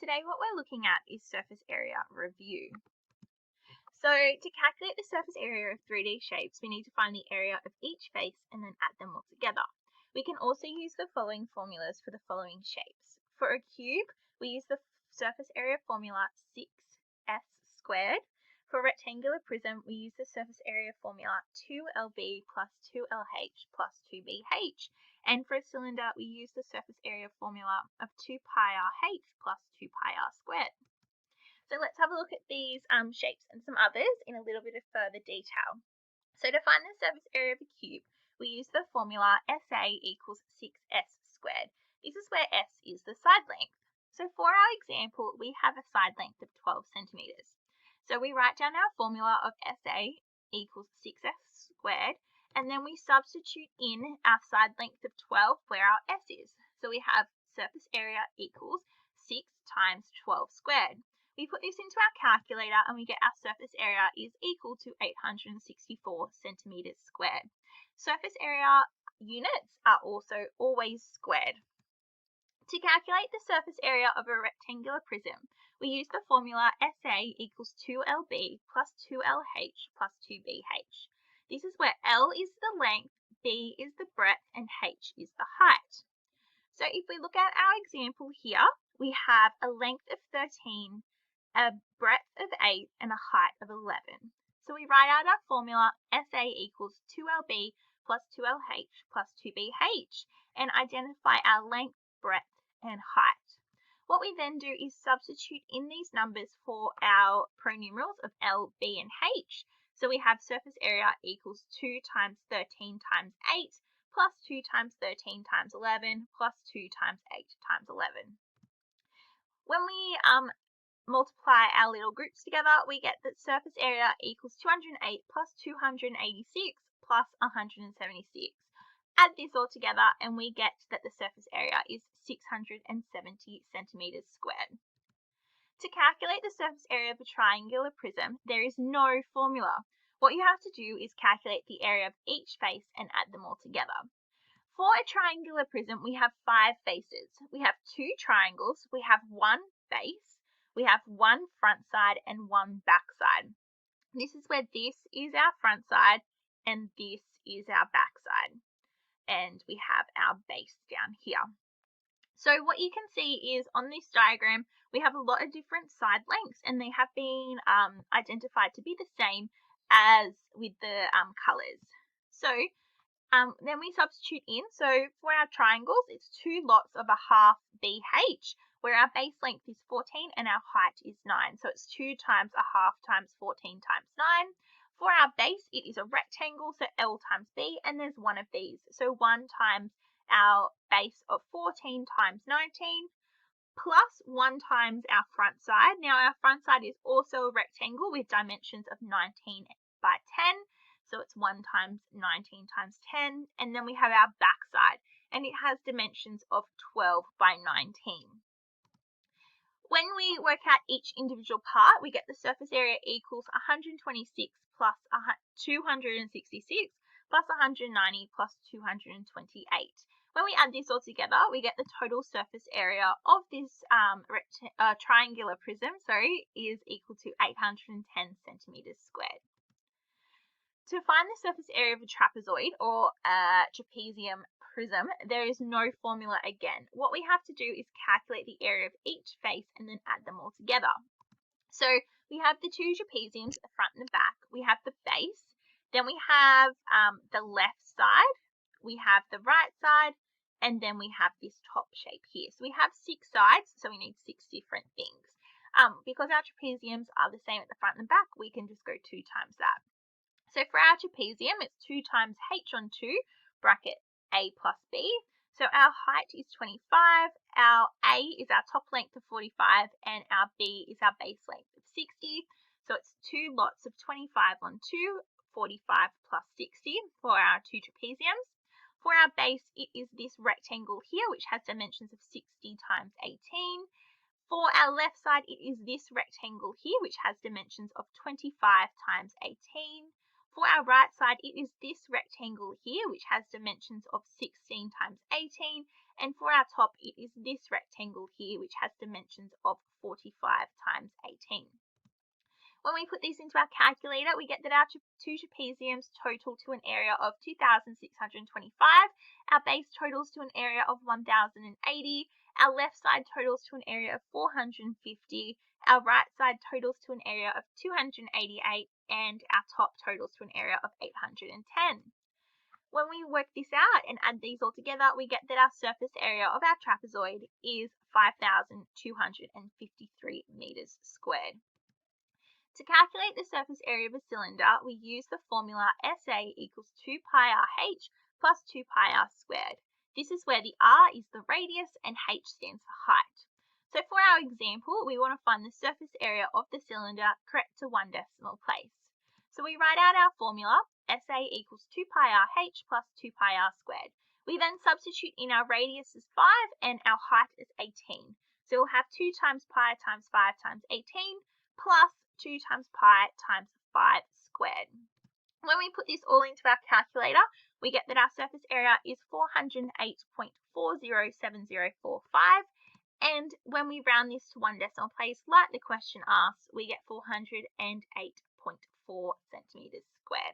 today what we're looking at is surface area review. So to calculate the surface area of 3D shapes, we need to find the area of each face and then add them all together. We can also use the following formulas for the following shapes. For a cube, we use the surface area formula 6s squared. For a rectangular prism, we use the surface area formula 2lb plus 2lh plus 2bh. And for a cylinder, we use the surface area formula of 2 pi rh plus 2 pi r squared. So let's have a look at these shapes and some others in a little bit of further detail. So to find the surface area of a cube, we use the formula SA equals 6s squared. This is where s is the side length. So for our example, we have a side length of 12 centimeters. So we write down our formula of SA equals 6s squared, and then we substitute in our side length of 12 where our s is. So we have surface area equals 6 times 12 squared. We put this into our calculator and we get our surface area is equal to 864 centimeters squared. Surface area units are also always squared. To calculate the surface area of a rectangular prism, we use the formula SA equals 2lb plus 2lh plus 2bh. This is where L is the length, B is the breadth, and H is the height. So if we look at our example here, we have a length of 13, a breadth of 8, and a height of 11. So we write out our formula SA equals 2lb plus 2lh plus 2bh and identify our length, breadth, and height. What we then do is substitute in these numbers for our pronumerals of L, B, and H. So we have surface area equals 2 times 13 times 8 plus 2 times 13 times 11 plus 2 times 8 times 11. When we multiply our little groups together, we get that surface area equals 208 plus 286 plus 176. Add this all together and we get that the surface area is 670 centimeters squared. To calculate the surface area of a triangular prism, there is no formula. What you have to do is calculate the area of each face and add them all together. For a triangular prism, we have 5 faces. We have 2 triangles, we have 1 base, we have 1 front side and 1 back side. This is where this is our front side and this is our back side. And we have our base down here. So what you can see is on this diagram, we have a lot of different side lengths and they have been identified to be the same as with the colors. So then we substitute in. So for our triangles, it's 2 lots of a half BH, where our base length is 14 and our height is 9. So it's 2 times a half times 14 times 9. For our base, it is a rectangle, so L times B, and there's one of these. So 1 times our base of 14 times 19, plus 1 times our front side. Now our front side is also a rectangle with dimensions of 19 by 10. So it's 1 times 19 times 10. And then we have our back side, and it has dimensions of 12 by 19. When we work out each individual part, we get the surface area equals 126 plus 266 plus 190 plus 228. When we add this all together, we get the total surface area of this triangular prism, is equal to 810 centimeters squared. To find the surface area of a trapezoid or a trapezium prism, there is no formula again. What we have to do is calculate the area of each face and then add them all together. So we have the 2 trapeziums, the front and the back. We have the base. Then we have the left side. We have the right side. And then we have this top shape here. So we have 6 sides, so we need 6 different things. Because our trapeziums are the same at the front and the back, we can just go 2 times that. So for our trapezium, it's 2 times h on 2, bracket a plus b. So our height is 25, our a is our top length of 45, and our b is our base length of 60. So it's 2 lots of 25 on 2, 45 plus 60 for our 2 trapeziums. For our base, it is this rectangle here, which has dimensions of 60 times 18. For our left side, it is this rectangle here, which has dimensions of 25 times 18. For our right side, it is this rectangle here, which has dimensions of 16 times 18. And for our top, it is this rectangle here, which has dimensions of 45 times 18. When we put this into our calculator, we get that our two trapeziums total to an area of 2,625. Our base totals to an area of 1,080. Our left side totals to an area of 450. Our right side totals to an area of 288. And our top totals to an area of 810. When we work this out and add these all together, we get that our surface area of our trapezoid is 5,253 meters squared. To calculate the surface area of a cylinder, we use the formula SA equals 2 pi RH plus 2 pi r squared. This is where the r is the radius and h stands for height. So for our example, we want to find the surface area of the cylinder correct to 1 decimal place. So we write out our formula, SA equals 2 pi RH plus 2 pi r squared. We then substitute in our radius as 5 and our height as 18. So we'll have 2 times pi times 5 times 18 plus 2 times pi times 5 squared. When we put this all into our calculator, we get that our surface area is 408.407045. And when we round this to 1 decimal place, like the question asks, we get 408.4 centimeters squared.